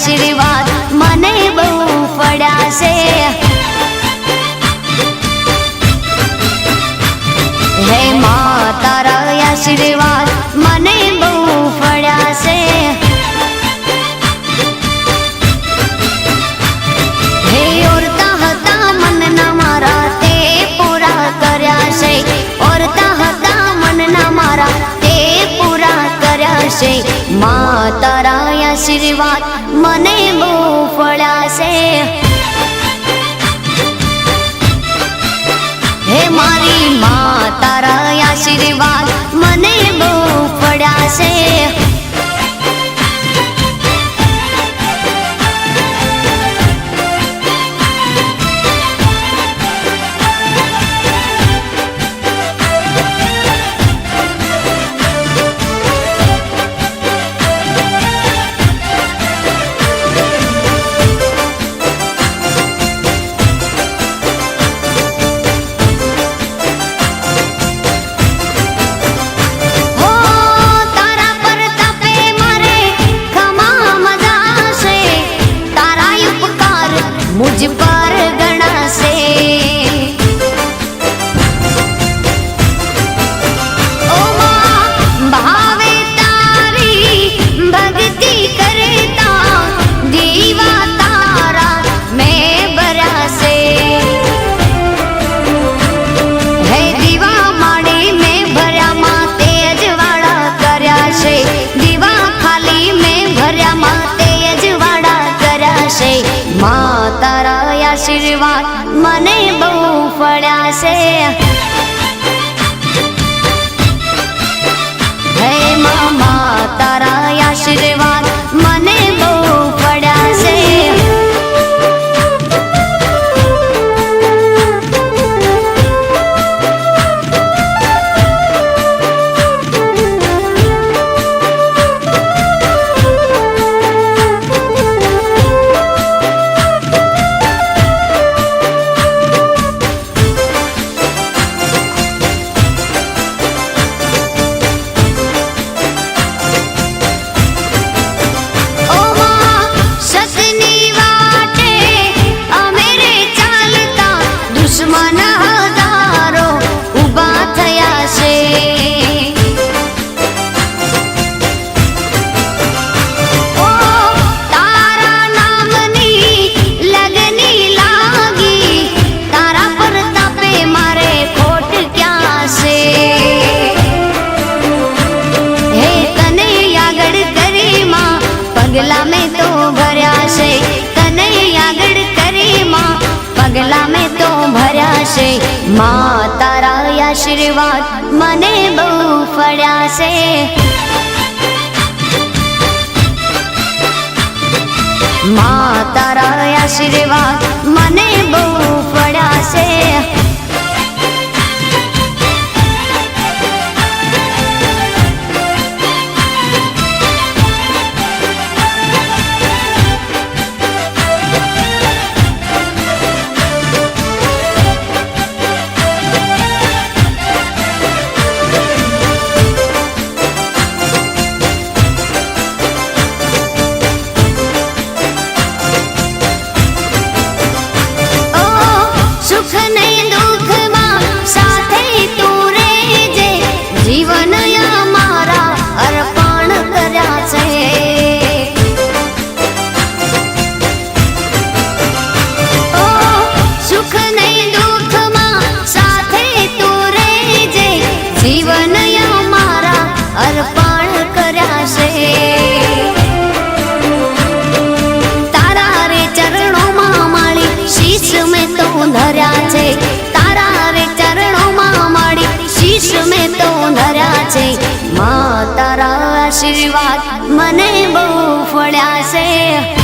આશીર્વાદ મને બહુ પડ્યા છે। હે માં તારા આશીર્વાદ મને બહુ પડ્યા છે। હે ઓરતા હતા મનના મારા તે પૂરા કર્યા છે। ઓરતા હતા મનના મારા તે પૂરા કર્યા છે। માં તારા આશીર્વાદ મને બહુ પડ્યા છે। હે મારી માં તારા આશીર્વાદ મને બહુ પડ્યા છે। मुझ पर गणा से ओ मां भावे तारी भक्ति करता दीवा तारा मैं बरा से। है दीवा माड़ी में भर्या माते अजवाड़ा कर्या से। दीवा खाली में भर्या माते अजवाड़ा कर्या से। मां तारा आशीर्वाद मने बहु पड्या छे। हे मामा तारा आशीर्वाद मने बहु पड्या छे। पगला में तो भर्या छे तने आगळ करी मां पगला में तो भर्या छे। मां तारा आशीर्वाद मने बहु पड्या छे। मां तारा आशीर्वाद मने बहु पड्या छे। मां तारा आशीर्वाद मने बहु पड्या छे।